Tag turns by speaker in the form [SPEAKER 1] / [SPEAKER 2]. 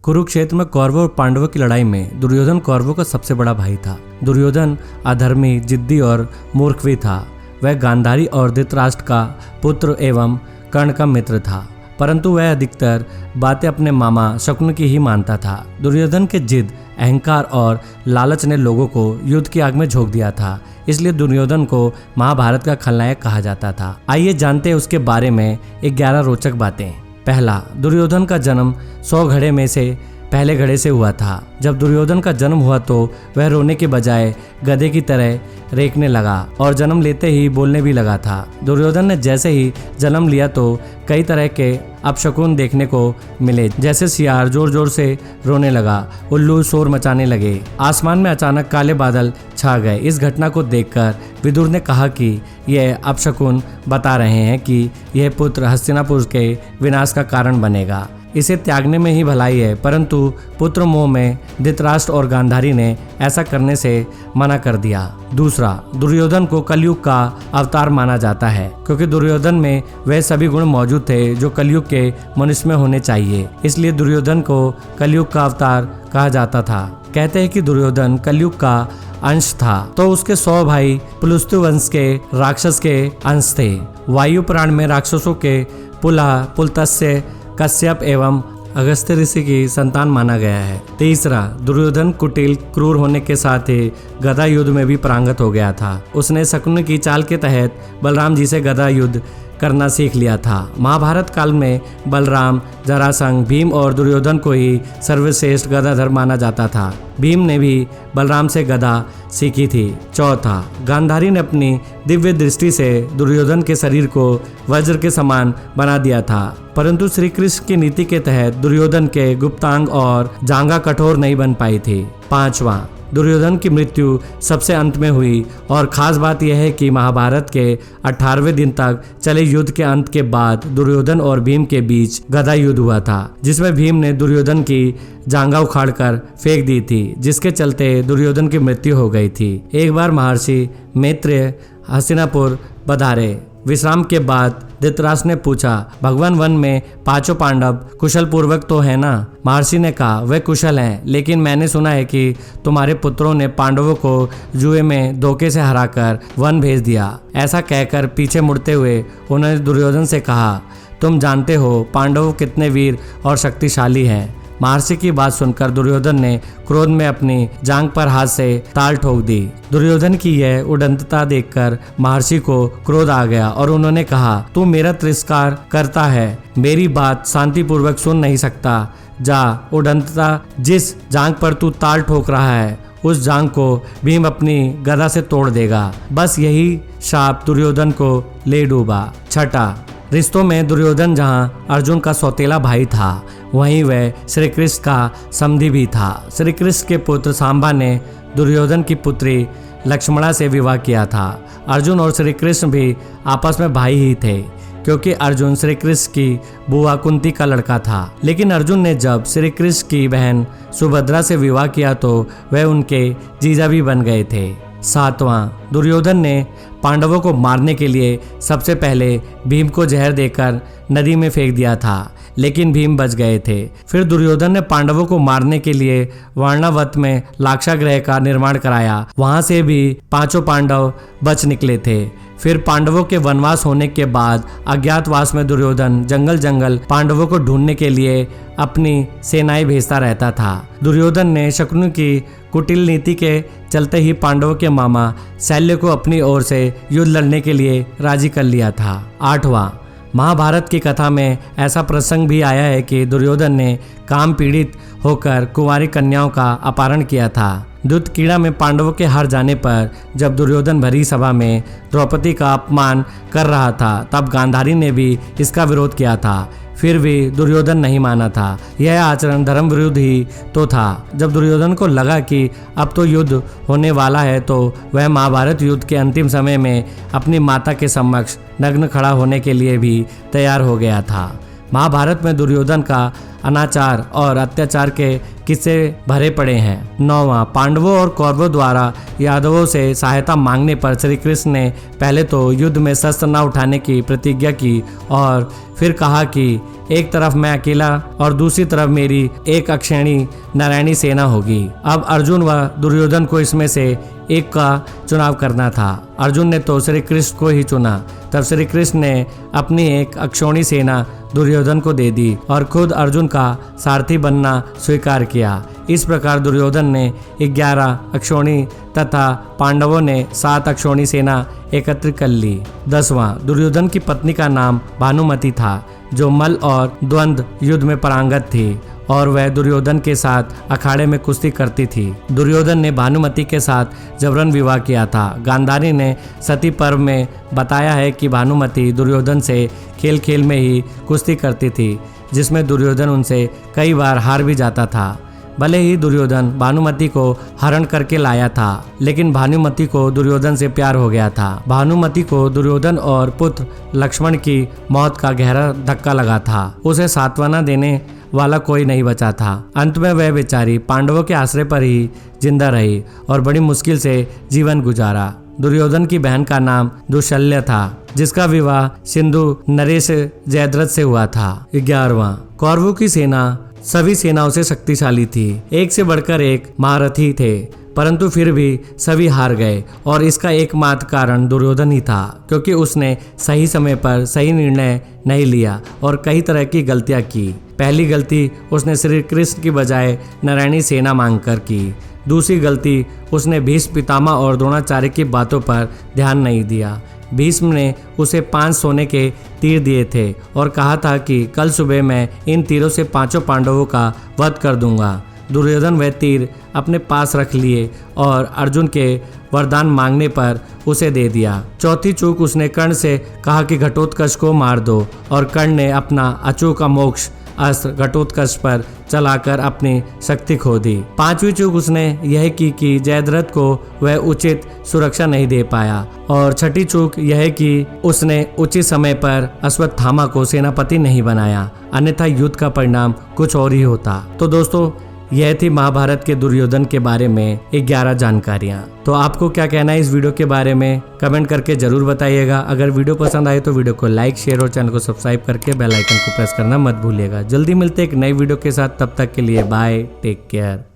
[SPEAKER 1] कुरुक्षेत्र में कौरवों और पांडवों की लड़ाई में दुर्योधन कौरवों का सबसे बड़ा भाई था। दुर्योधन अधर्मी, जिद्दी और मूर्ख भी था। वह गांधारी और धृतराष्ट्र का पुत्र एवं कर्ण का मित्र था, परंतु वह अधिकतर बातें अपने मामा शकुन की ही मानता था। दुर्योधन के जिद, अहंकार और लालच ने लोगों को युद्ध की आग में झोंक दिया था, इसलिए दुर्योधन को महाभारत का खलनायक कहा जाता था। आइए जानते हैं उसके बारे में 11 रोचक बातें। पहला, दुर्योधन का जन्म 100 घड़े में से पहले घड़े से हुआ था। जब दुर्योधन का जन्म हुआ तो वह रोने के बजाय गधे की तरह रेंकने लगा और जन्म लेते ही बोलने भी लगा था। दुर्योधन ने जैसे ही जन्म लिया तो कई तरह के अपशकुन देखने को मिले, जैसे सियार जोर जोर से रोने लगा, उल्लू शोर मचाने लगे, आसमान में अचानक काले बादल छा गए। इस घटना को देखकर विदुर ने कहा कि यह अपशकुन बता रहे हैं कि यह पुत्र हस्तिनापुर के विनाश का कारण बनेगा। इसे त्यागने में ही भलाई है, परंतु पुत्र मोह में धृतराष्ट्र और गांधारी ने ऐसा करने से मना कर दिया। दूसरा, दुर्योधन को कलयुग का अवतार माना जाता है, क्योंकि दुर्योधन में वह सभी गुण मौजूद थे जो कलयुग के मनुष्य में होने चाहिए, इसलिए दुर्योधन को कलयुग का अवतार कहा जाता था। कहते हैं कि दुर्योधन कलयुग का अंश था, तो उसके 100 भाई पुलुस्तु वंश के राक्षस के अंश थे। वायु पुराण में राक्षसों के पुलह, पुलत्स्य, कश्यप एवं अगस्त्य ऋषि की संतान माना गया है। तीसरा, दुर्योधन कुटिल, क्रूर होने के साथ ही गदा युद्ध में भी पारंगत हो गया था। उसने शकुनि की चाल के तहत बलराम जी से गदा युद्ध करना सीख लिया था। महाभारत काल में बलराम, जरासंध, भीम और दुर्योधन को ही सर्वश्रेष्ठ गदाधर माना जाता था। भीम ने भी बलराम से गदा सीखी थी। चौथा, गांधारी ने अपनी दिव्य दृष्टि से दुर्योधन के शरीर को वज्र के समान बना दिया था, परंतु श्री कृष्ण की नीति के तहत दुर्योधन के गुप्तांग और जांघा कठोर नहीं बन पाई थी। पांचवा, दुर्योधन की मृत्यु सबसे अंत में हुई और खास बात यह है कि महाभारत के 18वें दिन तक चले युद्ध के अंत के बाद दुर्योधन और भीम के बीच गदा युद्ध हुआ था, जिसमें भीम ने दुर्योधन की जांघा उखाड़कर फेंक दी थी, जिसके चलते दुर्योधन की मृत्यु हो गई थी। एक बार महर्षि मैत्रेय हस्तिनापुर पधारे। विश्राम के बाद धृतराष्ट्र ने पूछा, भगवान, वन में 5 पांडव कुशल पूर्वक तो है ना? महर्षि ने कहा, वे कुशल हैं, लेकिन मैंने सुना है कि तुम्हारे पुत्रों ने पांडवों को जुए में धोखे से हराकर वन भेज दिया। ऐसा कहकर पीछे मुड़ते हुए उन्होंने दुर्योधन से कहा, तुम जानते हो पांडव कितने वीर और शक्तिशाली हैं। महर्षि की बात सुनकर दुर्योधन ने क्रोध में अपनी जांघ पर हाथ से ताल ठोक दी। दुर्योधन की यह उद्दंडता देखकर महर्षि को क्रोध आ गया और उन्होंने कहा, तू मेरा तिरस्कार करता है, मेरी बात शांतिपूर्वक सुन नहीं सकता। जा, उद्दंडता, जिस जांघ पर तू ताल ठोक रहा है उस जांघ को भीम अपनी गदा से तोड़ देगा। बस यही शाप दुर्योधन को ले डूबा। छठा, रिश्तों में दुर्योधन जहां अर्जुन का सौतेला भाई था, वहीं वह श्री कृष्ण का समधी भी था। श्री कृष्ण के पुत्र सांबा ने दुर्योधन की पुत्री लक्ष्मणा से विवाह किया था। अर्जुन और श्री कृष्ण भी आपस में भाई ही थे, क्योंकि अर्जुन श्री कृष्ण की बुआ कुंती का लड़का था। लेकिन अर्जुन ने जब श्री कृष्ण की बहन सुभद्रा से विवाह किया तो वह उनके जीजा भी बन गए थे। सातवां, दुर्योधन ने पांडवों को मारने के लिए सबसे पहले भीम को जहर देकर नदी में फेंक दिया था, लेकिन भीम बच गए थे। फिर दुर्योधन ने पांडवों को मारने के लिए वारणावत में लाक्षागृह का निर्माण कराया। वहां से भी 5 पांडव बच निकले थे। फिर पांडवों के वनवास होने के बाद अज्ञातवास में दुर्योधन जंगल जंगल पांडवों को ढूंढने के लिए अपनी सेनाएं भेजता रहता था। दुर्योधन ने शकुनि की कुटिल नीति के चलते ही पांडवों के मामा शल्य को अपनी ओर से युद्ध लड़ने के लिए राजी कर लिया था। 8वां, महाभारत की कथा में ऐसा प्रसंग भी आया है कि दुर्योधन ने काम पीड़ित होकर कुंवारी कन्याओं का अपहरण किया था। दूत कीड़ा में पांडवों के हार जाने पर जब दुर्योधन भरी सभा में द्रौपदी का अपमान कर रहा था, तब गांधारी ने भी इसका विरोध किया था। फिर भी दुर्योधन नहीं माना था। यह आचरण धर्म विरुद्ध ही तो था। जब दुर्योधन को लगा कि अब तो युद्ध होने वाला है, तो वह महाभारत युद्ध के अंतिम समय में अपनी माता के समक्ष नग्न खड़ा होने के लिए भी तैयार हो गया था। महाभारत में दुर्योधन का अनाचार और अत्याचार के किस्से भरे पड़े हैं। 9वां, पांडवों और कौरवों द्वारा यादवों से सहायता मांगने पर श्री कृष्ण ने पहले तो युद्ध में शस्त्र न उठाने की प्रतिज्ञा की और फिर कहा कि एक तरफ मैं अकेला और दूसरी तरफ मेरी एक अक्षयणी नारायणी सेना होगी। अब अर्जुन व दुर्योधन को इसमें से एक का चुनाव करना था। अर्जुन ने तो श्री कृष्ण को ही चुना। तब श्री कृष्ण ने अपनी एक अक्षौणी सेना दुर्योधन को दे दी और खुद अर्जुन का सारथी बनना स्वीकार किया। इस प्रकार दुर्योधन ने 11 अक्षौणी तथा पांडवों ने 7 अक्षौणी सेना एकत्रित कर ली। 10वां, दुर्योधन की पत्नी का नाम भानुमति था, जो मल्ल और द्वंद्व युद्ध में पारंगत थी और वह दुर्योधन के साथ अखाड़े में कुश्ती करती थी। दुर्योधन ने भानुमति के साथ जबरन विवाह किया था। गांधारी ने सती पर्व में बताया है कि भानुमति दुर्योधन से खेल खेल में ही कुश्ती करती थी, जिसमें दुर्योधन उनसे कई बार हार भी जाता था। भले ही दुर्योधन भानुमति को हरण करके लाया था, लेकिन भानुमति को दुर्योधन से प्यार हो गया था। भानुमति को दुर्योधन और पुत्र लक्ष्मण की मौत का गहरा धक्का लगा था। उसे सांत्वना देने वाला कोई नहीं बचा था। अंत में वह बेचारी पांडवों के आश्रय पर ही जिंदा रही और बड़ी मुश्किल से जीवन गुजारा। दुर्योधन की बहन का नाम दुशल्य था, जिसका विवाह सिंधु नरेश जयद्रथ से हुआ था। 11वां, कौरवों की सेना सभी सेनाओं से शक्तिशाली थी। एक से बढ़कर एक महारथी थे, परंतु फिर भी सभी हार गए और इसका एकमात्र कारण दुर्योधन ही था, क्योंकि उसने सही समय पर सही निर्णय नहीं लिया और कई तरह की गलतियां की। पहली गलती उसने श्री कृष्ण की बजाय नारायणी सेना मांगकर की। दूसरी गलती उसने भीष्म पितामह और द्रोणाचार्य की बातों पर ध्यान नहीं दिया। भीष्म ने उसे 5 सोने के तीर दिए थे और कहा था कि कल सुबह मैं इन तीरों से 5 पांडवों का वध कर दूंगा। दुर्योधन वह तीर अपने पास रख लिए और अर्जुन के वरदान मांगने पर उसे दे दिया। चौथी चूक उसने कर्ण से कहा कि घटोत्कच को मार दो और कर्ण ने अपना अचूका मोक्ष अस्त्र घटोत्कच पर चलाकर अपनी शक्ति खो दी। 5वीं चूक उसने यह की कि जयद्रथ को वह उचित सुरक्षा नहीं दे पाया और 6ठी चूक यह कि उसने उचित समय पर अश्वत्थामा को सेनापति नहीं बनाया, अन्यथा युद्ध का परिणाम कुछ और ही होता। तो दोस्तों, यह थी महाभारत के दुर्योधन के बारे में 11 जानकारियाँ। तो आपको क्या कहना है इस वीडियो के बारे में, कमेंट करके जरूर बताइएगा। अगर वीडियो पसंद आए तो वीडियो को लाइक, शेयर और चैनल को सब्सक्राइब करके बेल आइकन को प्रेस करना मत भूलिएगा। जल्दी मिलते एक नई वीडियो के साथ, तब तक के लिए बाय, टेक केयर।